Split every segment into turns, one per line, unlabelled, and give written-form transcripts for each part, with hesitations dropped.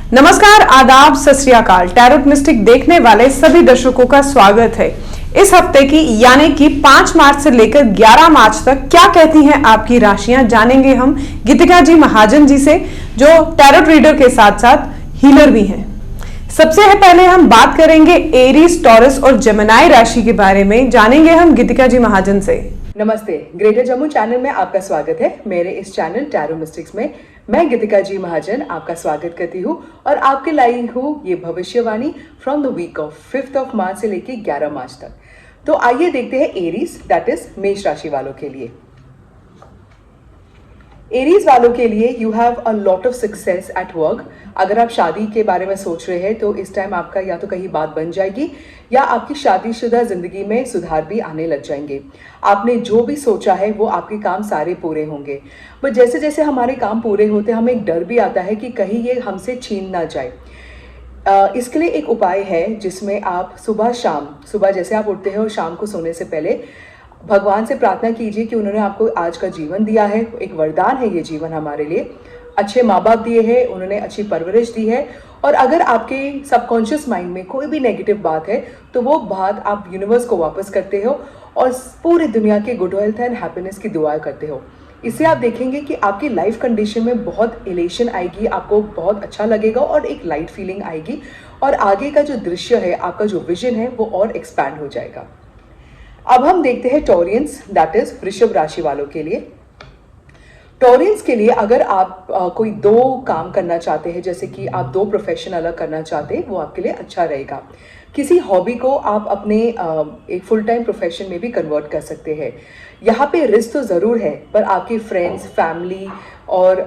नमस्कार, आदाब, सत श्री अकाल। टैरोट मिस्टिक देखने वाले सभी दर्शकों का स्वागत है। इस हफ्ते की यानी कि 5 मार्च से लेकर 11 मार्च तक क्या कहती हैं आपकी राशियां, जानेंगे हम गीतिका जी महाजन जी से, जो टैरोट रीडर के साथ साथ हीलर भी हैं। सबसे पहले हम बात करेंगे एरीज, टॉरस और जेमिनी राशि के बारे में। जानेंगे हम गीतिका जी महाजन से।
नमस्ते, ग्रेटर जम्मू चैनल में आपका स्वागत है। मेरे इस चैनल टैरो मिस्टिक्स में मैं गीतिका जी महाजन आपका स्वागत करती हूँ और आपके लाई हूँ ये भविष्यवाणी फ्रॉम द वीक ऑफ 5 मार्च से लेके 11 मार्च तक। तो आइए देखते हैं एरीज, दैट इज मेष राशि वालों के लिए। एरीज वालों के लिए you have a lot of success at work. अगर आप शादी के बारे में सोच रहे हैं तो इस टाइम आपका या तो कहीं बात बन जाएगी या आपकी शादीशुदा जिंदगी में सुधार भी आने लग जाएंगे। आपने जो भी सोचा है वो आपके काम सारे पूरे होंगे। बट जैसे जैसे हमारे काम पूरे होते हमें एक डर भी आता है कि कहीं ये हमसे छीन ना जाए। इसके लिए एक उपाय है जिसमें आप सुबह जैसे आप उठते हैं और शाम को सोने से पहले भगवान से प्रार्थना कीजिए कि उन्होंने आपको आज का जीवन दिया है। एक वरदान है ये जीवन हमारे लिए। अच्छे माँ बाप दिए हैं, उन्होंने अच्छी परवरिश दी है और अगर आपके सबकॉन्शियस माइंड में कोई भी नेगेटिव बात है तो वो बात आप यूनिवर्स को वापस करते हो और पूरी दुनिया के गुड हेल्थ एंड हैप्पीनेस की दुआ करते हो। इससे आप देखेंगे कि आपकी लाइफ कंडीशन में बहुत इलेशन आएगी, आपको बहुत अच्छा लगेगा और एक लाइट फीलिंग आएगी और आगे का जो दृश्य है, आपका जो विजन है वो और एक्सपैंड हो जाएगा। अब हम देखते हैं टॉरियंस, दैट इज वृषभ राशि वालों के लिए। टॉरियंस के लिए अगर आप कोई 2 काम करना चाहते हैं, जैसे कि आप 2 प्रोफेशन अलग करना चाहते हैं, वो आपके लिए अच्छा रहेगा। किसी हॉबी को आप अपने एक फुल टाइम प्रोफेशन में भी कन्वर्ट कर सकते हैं। यहाँ पे रिस्क तो ज़रूर है, पर आपके फ्रेंड्स, फैमिली और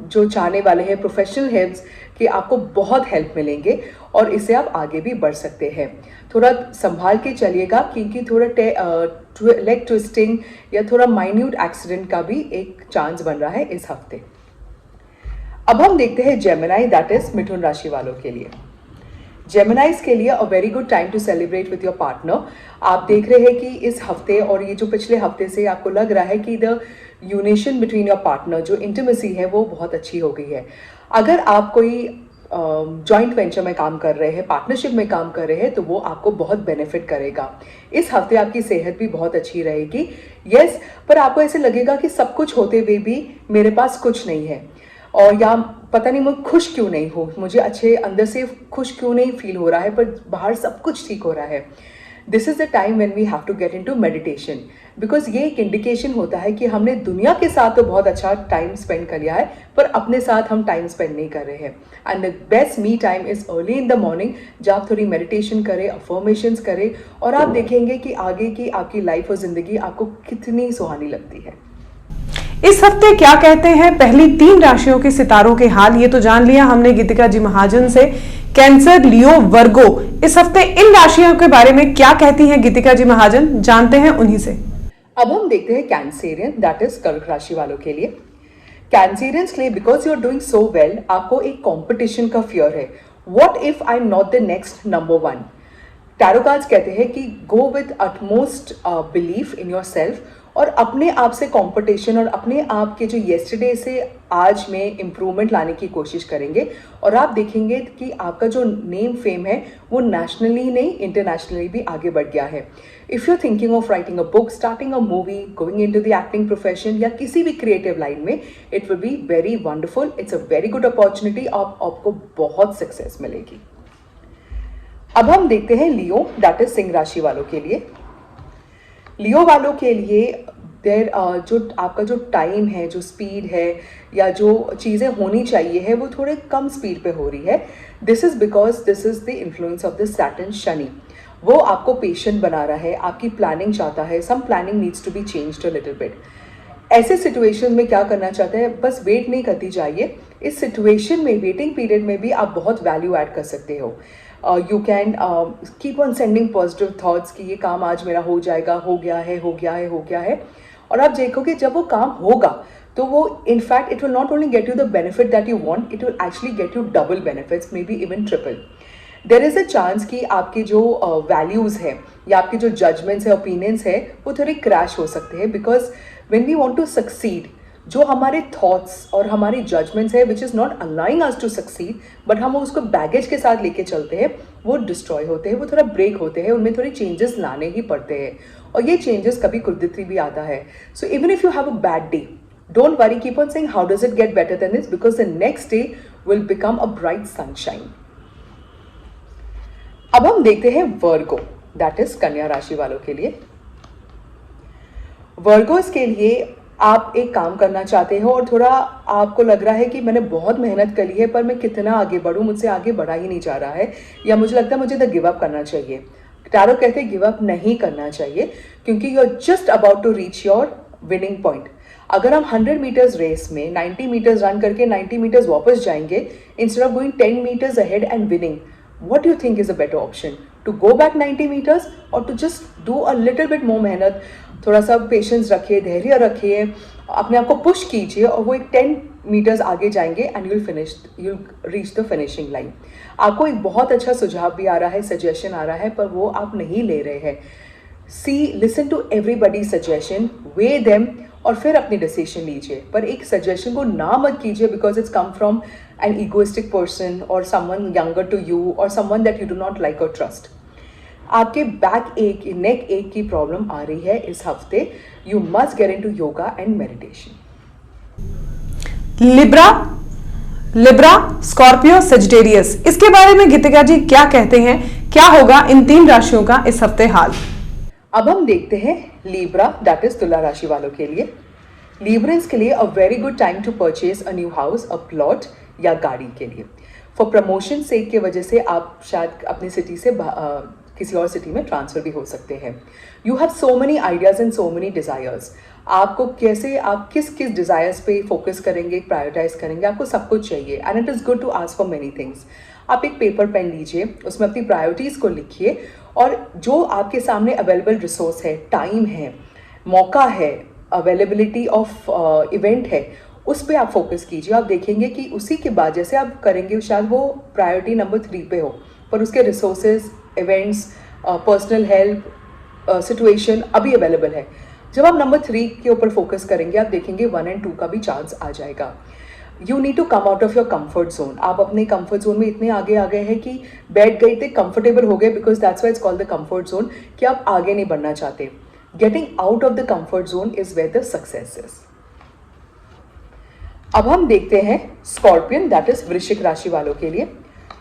जो चाहने वाले हैं प्रोफेशनल हेल्प्स कि आपको बहुत हेल्प मिलेंगे और इससे आप आगे भी बढ़ सकते हैं। थोड़ा संभाल के चलिएगा क्योंकि थोड़ा लेग ट्विस्टिंग या थोड़ा माइन्यूट एक्सीडेंट का भी एक चांस बन रहा है इस हफ्ते। अब हम देखते हैं जेमिनी, दैट इज मिथुन राशि वालों के लिए। जेमिनाइज के लिए a very good time to celebrate with your partner. आप देख रहे हैं कि इस हफ्ते और ये जो पिछले हफ्ते से आपको लग रहा है कि द यूनिशन बिटवीन योर पार्टनर, जो इंटीमेसी है वो बहुत अच्छी हो गई है। अगर आप कोई जॉइंट वेंचर में काम कर रहे हैं, पार्टनरशिप में काम कर रहे हैं, तो वो आपको बहुत बेनिफिट करेगा। इस हफ्ते आपकी सेहत भी बहुत अच्छी रहेगी। यस, पर आपको ऐसे लगेगा कि सब कुछ होते हुए भी मेरे पास कुछ नहीं है और या पता नहीं मैं खुश क्यों नहीं हूँ, मुझे अच्छे अंदर से खुश क्यों नहीं फील हो रहा है, पर बाहर सब कुछ ठीक हो रहा है। This is the time when we have to get into meditation, because ये एक इंडिकेशन होता है कि हमने दुनिया के साथ तो बहुत अच्छा टाइम स्पेंड कर लिया है पर अपने साथ हम टाइम स्पेंड नहीं कर रहे हैं। And the best me time is early in the morning, जब आप थोड़ी मेडिटेशन करें, अफर्मेशंस करें और आप देखेंगे कि आगे की आपकी लाइफ और जिंदगी आपको कितनी सुहानी लगती है।
इस हफ्ते क्या कहते हैं पहली 3 राशियों के सितारों के हाल, ये तो जान लिया हमने गीतिका जी महाजन से। कैंसर, लियो, वर्गो, इस हफ्ते इन राशियों के बारे में क्या कहती हैं गीतिका जी महाजन, जानते हैं उन्हीं से।
अब हम देखते हैं कैंसेरियन, दैट इज कर्क राशि वालों के लिए। कैंसेरियंस के लिए because you are doing so well, आपको एक कंपटीशन का फियर है। What if I am not the next number 1। Tarot cards कहते हैं कि go with utmost belief in your self और अपने आप से कंपटीशन और अपने आप के जो येस्टरडे से आज में इम्प्रूवमेंट लाने की कोशिश करेंगे और आप देखेंगे कि आपका जो नेम फेम है वो नेशनली नहीं इंटरनेशनली भी आगे बढ़ गया है। If you thinking of writing a book, starting a movie, going into the acting profession या किसी भी क्रिएटिव लाइन में, it will be very wonderful. It's a very good opportunity, आपको बहुत सक्सेस मिलेगी। अब हम देखते हैं लियो, दैट इज सिंह राशि वालों के लिए। लियो वालों के लिए जो आपका जो टाइम है, जो स्पीड है या जो चीज़ें होनी चाहिए है वो थोड़े कम स्पीड पे हो रही है। This is because this is the influence of the Saturn Shani. वो आपको पेशेंट बना रहा है, आपकी प्लानिंग चाहता है। Some planning needs to be changed a little bit. ऐसे सिचुएशन में क्या करना चाहते हैं, बस वेट नहीं करती जाइए। इस सिचुएशन में, वेटिंग पीरियड में भी आप बहुत वैल्यू ऐड कर सकते हो। You can keep on sending positive thoughts कि ये काम आज मेरा हो जाएगा, हो गया है और आप देखोगे जब वो काम होगा तो वो in fact it will not only get you the benefit that you want, it will actually get you double benefits, may be even triple. There is a chance कि आपके जो वैल्यूज़ है या आपके जो जजमेंट्स है, ओपिनियंस है, वो थोड़े क्रैश हो सकते हैं because when we want to succeed जो हमारे थॉट्स और हमारी जजमेंट्स है which is not aligning us to succeed, but हम उसको बैगेज के साथ लेके चलते हैं, वो डिस्ट्रॉय होते हैं, वो थोड़ा ब्रेक होते हैं, उनमें थोड़े चेंजेस लाने ही पड़ते हैं, और ये चेंजेस कभी कुदरती भी आता है. So even if you have a bad day, don't worry, keep on saying how does it get better than this, because the next day will become a bright sunshine. अब हम देखते हैं वर्गो, दैट इज कन्या राशि वालों के लिए. Virgo's के लिए आप एक काम करना चाहते हो और थोड़ा आपको लग रहा है कि मैंने बहुत मेहनत करी है पर मैं कितना आगे बढ़ूं, मुझसे आगे बढ़ा ही नहीं जा रहा है, या मुझे लगता है मुझे तो गिव अप करना चाहिए. टैरो कहते हैं गिव अप नहीं करना चाहिए, क्योंकि you are just about to reach your winning point. अगर हम 100 मीटर्स रेस में 90 मीटर्स रन करके 90 मीटर्स वापस जाएंगे instead of going 10 metres ahead and winning, what do you think is a better option? To go back 90 meters or to just do a little bit more मेहनत, थोड़ा सा patience रखिए, धैर्य रखिए, अपने आप को पुश कीजिए और वो एक 10 मीटर्स आगे जाएंगे and you'll reach the finishing line. आपको एक बहुत अच्छा सुझाव भी आ रहा है, सजेशन आ रहा है, पर वो आप नहीं ले रहे हैं. Listen to everybody suggestion, weigh them और फिर अपनी डिसीजन लीजिए. पर एक सजेशन को ना मत कीजिए because it's come from an egoistic person और समवन यंगर टू यू और someone that you do not like और ट्रस्ट. आपके बैक एक, नेक एक की प्रॉब्लम आ रही है इस हफ्ते. You must get into yoga and meditation.
Libra, Scorpio, Sagittarius, इसके बारे में गीतिका जी क्या कहते हैं? क्या होगा इन 3 राशियों का इस हफ्ते हाल?
अब हम देखते हैं लीब्रा, दैट इज तुला राशि वालों के लिए. लीब्रेंस के लिए a very good time to purchase a new house, a plot या गाड़ी के लिए. फॉर प्रमोशन सेक की वजह से आप शायद अपनी सिटी से किसी और सिटी में ट्रांसफर भी हो सकते हैं. You have so many ideas and so many desires. आपको कैसे, आप किस किस डिजायर्स पे फोकस करेंगे, प्रायोरिटाइज करेंगे, आपको सब कुछ चाहिए and it is good to ask for many things. आप एक पेपर पेन लीजिए, उसमें अपनी प्रायोरिटीज़ को लिखिए और जो आपके सामने अवेलेबल रिसोर्स है, टाइम है, मौका है, अवेलेबिलिटी ऑफ इवेंट है, उस पर आप फोकस कीजिए. आप देखेंगे कि उसी के बाद जैसे आप करेंगे शायद वो प्रायोरिटी नंबर 3 पे हो, पर उसके resources, events, personal help, situation अभी अवेलेबल है. जब आप नंबर 3 के ऊपर फोकस करेंगे आप देखेंगे 1 और 2 का भी चांस आ जाएगा. You need to come out of your comfort zone. आप अपने कंफर्ट जोन में इतने आगे आ गए हैं कि बैठ गए थे, कंफर्टेबल हो गए, because that's why it's called the comfort zone, कि आप आगे नहीं बढ़ना चाहते. Getting out of the comfort zone is where the success is. अब हम देखते हैं स्कॉर्पियन, दैट इज वृश्चिक राशि वालों के लिए.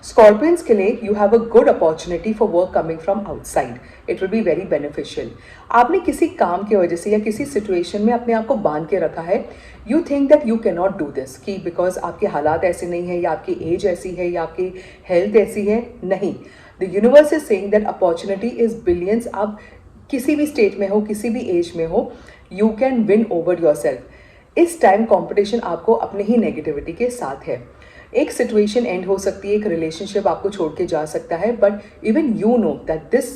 स्कॉर्पियंस के लिए you have a good opportunity for work coming from outside. It will be very beneficial. आपने किसी काम की वजह से या किसी सिचुएशन में अपने आप को बांध के रखा है. You think that you can not do this, कि बिकॉज आपके हालात ऐसे नहीं है या आपकी एज ऐसी है या आपकी हेल्थ ऐसी है. नहीं, the universe is saying that opportunity is billions. आप किसी भी स्टेट में हो, किसी भी एज में हो, you can win over your self. इस टाइम कॉम्पिटिशन आपको अपने ही नेगेटिविटी के साथ है. एक सिचुएशन एंड हो सकती है, एक रिलेशनशिप आपको छोड़ के जा सकता है, but even you know that this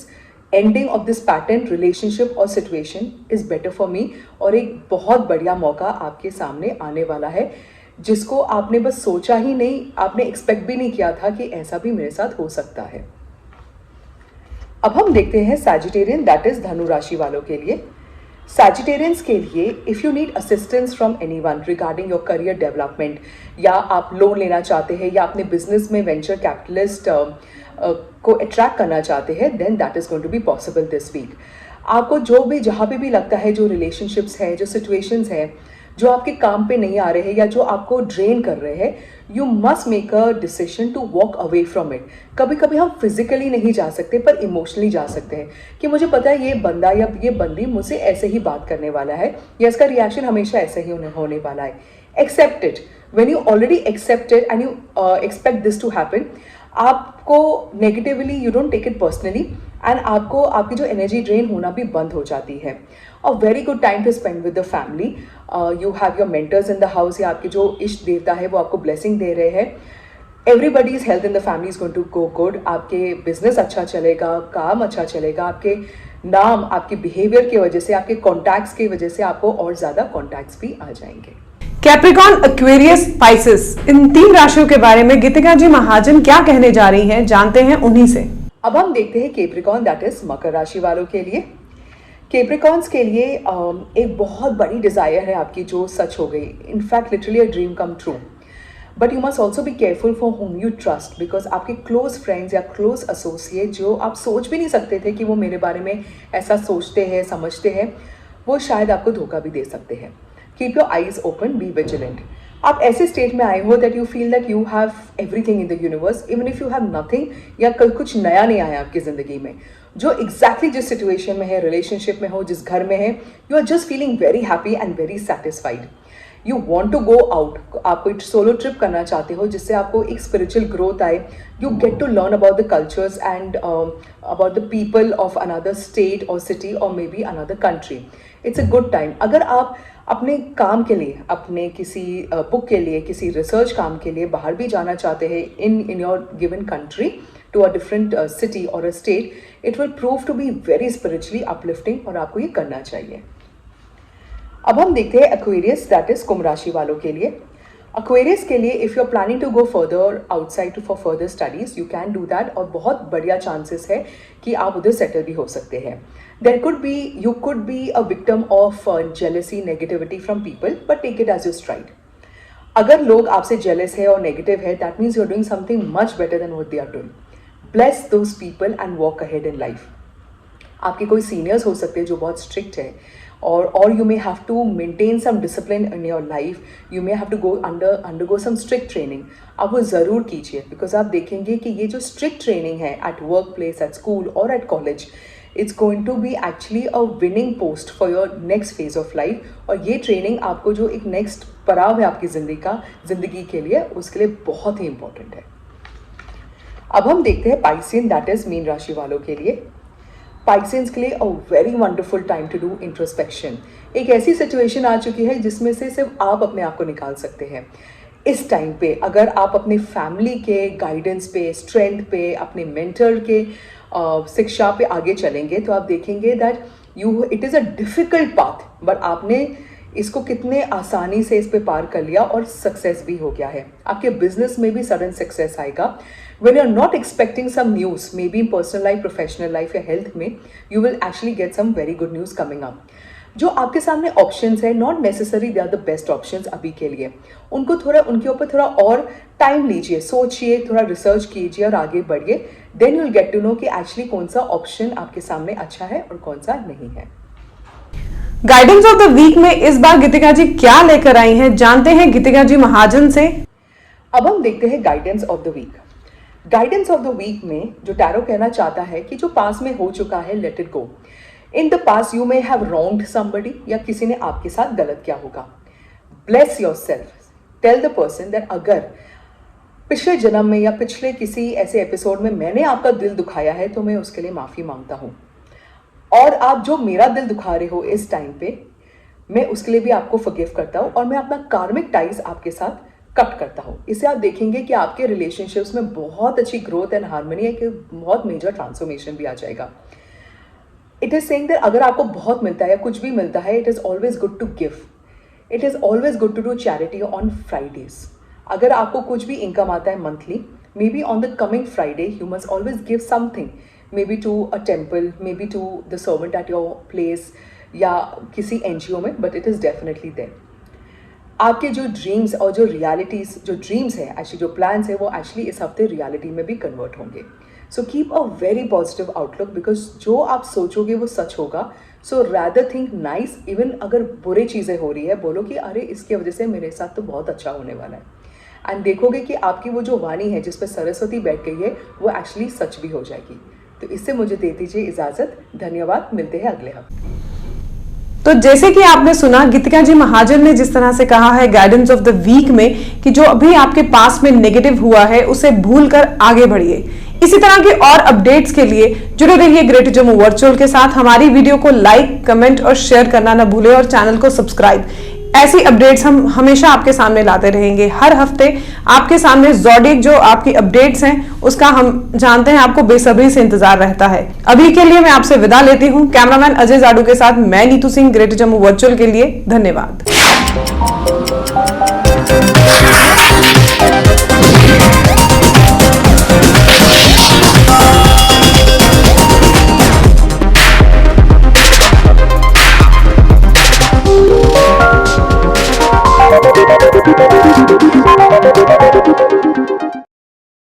ending of this pattern, relationship और situation is better for me. और एक बहुत बढ़िया मौका आपके सामने आने वाला है जिसको आपने बस सोचा ही नहीं, आपने एक्सपेक्ट भी नहीं किया था कि ऐसा भी मेरे साथ हो सकता है. अब हम देखते हैं सैजिटेरियन, दैट इज धनु राशि वालों के लिए. सैजिटेरियंस के लिए if you need assistance from anyone regarding your career development, या आप लोन लेना चाहते हैं या अपने बिजनेस में वेंचर कैपिटलिस्ट को अट्रैक्ट करना चाहते हैं, then that is going to be possible this week. आपको जो भी जहाँ पे भी लगता है, जो रिलेशनशिप्स है, जो सिचुएशंस है, जो आपके काम पे नहीं आ रहे हैं या जो आपको ड्रेन कर रहे हैं, you must make a decision to walk away from it. कभी कभी हम फिजिकली नहीं जा सकते पर इमोशनली जा सकते हैं कि मुझे पता है ये बंदा या ये बंदी मुझसे ऐसे ही बात करने वाला है या इसका रिएक्शन हमेशा ऐसे ही होने वाला है. Accept it. When you already accept it and you expect this to happen, आपको negatively you don't take it personally and आपको आपकी जो एनर्जी ड्रेन होना भी बंद हो जाती है. A very good time to spend with the family. You have your mentors in the house, या आपके जो इष्ट देवता है वो आपको ब्लेसिंग दे रहे हैं. Everybody's health in the family is going to go good. आपके बिजनेस अच्छा चलेगा, काम अच्छा चलेगा, आपके नाम, आपके बिहेवियर की वजह से, आपके कॉन्टैक्ट्स की वजह से आपको और ज़्यादा कॉन्टैक्ट्स भी आ जाएंगे.
कैप्रिकॉन, एक्वेरियस, स्पाइसेस, इन 3 राशियों के बारे में गीतिका जी महाजन क्या कहने जा रही हैं, जानते हैं उन्हीं से.
अब हम देखते हैं कैप्रिकॉन, दैट इज मकर राशि वालों के लिए. कैप्रिकॉर्न्स के लिए एक बहुत बड़ी डिज़ायर है आपकी जो सच हो गई, in fact literally a dream come true. But you must also be careful for home you trust, because आपके क्लोज फ्रेंड्स या क्लोज एसोसिएट जो आप सोच भी नहीं सकते थे कि वो मेरे बारे में ऐसा सोचते हैं, समझते हैं, वो शायद आपको धोखा भी दे सकते हैं। Keep your eyes open, be vigilant. आप ऐसे स्टेट में आए हो that you feel that you have everything in the universe, even if you have nothing, या कल कुछ नया नहीं आया आपकी ज़िंदगी में, जो एग्जैक्टली जिस सिचुएशन में है, रिलेशनशिप में हो, जिस घर में है, you are just feeling very happy and very satisfied. You want to go out, आप कोई सोलो ट्रिप करना चाहते हो जिससे आपको एक स्पिरिचुअल ग्रोथ आए, you get to learn about the cultures and about the people of another state और सिटी और may be another country. It's a good time. अगर आप अपने काम के लिए, अपने किसी बुक के लिए, किसी रिसर्च काम के लिए बाहर भी जाना चाहते हैं in your given country to a different city और a state, it will prove to be very spiritually uplifting और आपको ये करना चाहिए। अब हम देखते हैं एक्वेरियस, दैट इज कुंभ राशि वालों के लिए। एक्वेरियस के लिए if you are planning to go further outside for further studies, you can do that, और बहुत बढ़िया चांसेस है कि आप उधर सेटल भी हो सकते हैं। you could be a victim of jealousy, negativity from people, but take it as your stride. अगर लोग आपसे jealous है और negative है, that means you're doing something much better than what they are doing. Bless those people and walk ahead in life. आपके कोई seniors हो सकते हैं जो बहुत स्ट्रिक्ट है, और you may have to maintain some discipline in your life. You may have to go undergo some strict training. आप वो ज़रूर कीजिए, बिकॉज आप देखेंगे कि ये जो strict training है at workplace, at school और at college, it's going to be actually a winning post for your next phase of life. और ये ट्रेनिंग आपको जो एक नेक्स्ट पड़ाव है आपकी ज़िंदगी के लिए, उसके लिए बहुत ही इंपॉर्टेंट है। अब हम देखते हैं पाइसियन, दैट इज मीन राशि वालों के लिए। पाइसियंस के लिए a very wonderful time to do introspection. एक ऐसी सिचुएशन आ चुकी है जिसमें से सिर्फ आप अपने आप को निकाल सकते हैं। इस टाइम पे अगर आप अपने फैमिली के गाइडेंस पे, स्ट्रेंथ पे, अपने मेंटर के शिक्षा पे आगे चलेंगे तो आप देखेंगे that it is a difficult path, but आपने इसको कितने आसानी से इस पे पार कर लिया और सक्सेस भी हो गया है। आपके बिजनेस में भी सडन सक्सेस आएगा। when you're not expecting some news, maybe in personal life, professional life या health में, you will actually get some very good news coming up. जो आपके सामने ऑप्शंस है, not necessary they are the best options अभी के लिए, उनके ऊपर थोड़ा और टाइम लीजिए, सोचिए, थोड़ा रिसर्च कीजिए और आगे बढ़िए। Then you will get to know कि एक्चुअली कौन सा ऑप्शन आपके सामने अच्छा है और कौन सा नहीं है।
गाइडेंस ऑफ द वीक में इस बार गीतिका जी क्या लेकर आई हैं, जानते हैं गीतिका जी महाजन से।
अब हम देखते हैं guidance of the week. Guidance of the week में जो टैरो कहना चाहता है कि जो पास में हो चुका है, let it go. In the pass you may have wronged somebody, या किसी ने आपके साथ गलत किया होगा। Bless your self, tell the person that अगर पिछले जन्म में या पिछले किसी ऐसे एपिसोड में मैंने आपका दिल दुखाया है तो मैं उसके लिए माफ़ी मांगता हूँ, और आप जो मेरा दिल दुखा रहे हो इस टाइम पे, मैं उसके लिए भी आपको फॉरगिव करता हूँ, और मैं अपना कार्मिक टाइज आपके साथ कट करता हूँ। इससे आप देखेंगे कि आपके रिलेशनशिप्स में बहुत अच्छी ग्रोथ एंड हार्मनी है, कि बहुत मेजर ट्रांसफॉर्मेशन भी आ जाएगा। इट इज सेइंग दैट अगर आपको बहुत मिलता है या कुछ भी मिलता है, it is always good to give, it is always good to do charity on Fridays. अगर आपको कुछ भी इनकम आता है monthly, may be on the coming Friday you must always give something, may be to a temple, may be to the servant at your place, या किसी NGO में, but it is definitely there. आपके जो dreams और जो realities, जो dreams है actually, जो प्लान्स है, वो एक्चुअली इस हफ्ते रियलिटी में भी कन्वर्ट होंगे। So keep a very positive outlook, because जो आप सोचोगे वो सच होगा। सो रैदर थिंक नाइस, इवन अगर बुरी चीज़ें हो रही है, बोलो कि अरे इसकी वजह से मेरे साथ तो बहुत अच्छा होने वाला है, एंड देखोगे कि आपकी वो जो वाणी है जिस पर सरस्वती बैठ गई है, वो एक्चुअली सच भी हो जाएगी। तो इससे मुझे दे दीजिए इजाज़त। धन्यवाद, मिलते हैं अगले हफ्ते।
तो जैसे कि आपने सुना, गीतिका जी महाजन ने जिस तरह से कहा है गाइडेंस ऑफ द वीक में कि जो अभी आपके पास में नेगेटिव हुआ है उसे भूलकर आगे बढ़िए। इसी तरह के और अपडेट्स के लिए जुड़े रहिए ग्रेट जम्मू वर्चुअल के साथ। हमारी वीडियो को लाइक, कमेंट और शेयर करना ना भूलें, और चैनल को सब्सक्राइब। ऐसी अपडेट्स हम हमेशा आपके सामने लाते रहेंगे। हर हफ्ते आपके सामने ज़ोडिएक जो आपकी अपडेट्स हैं उसका हम जानते हैं आपको बेसब्री से इंतजार रहता है। अभी के लिए मैं आपसे विदा लेती हूं। कैमरामैन अजय जाडू के साथ मैं नीतू सिंह, ग्रेट जम्मू वर्चुअल के लिए धन्यवाद।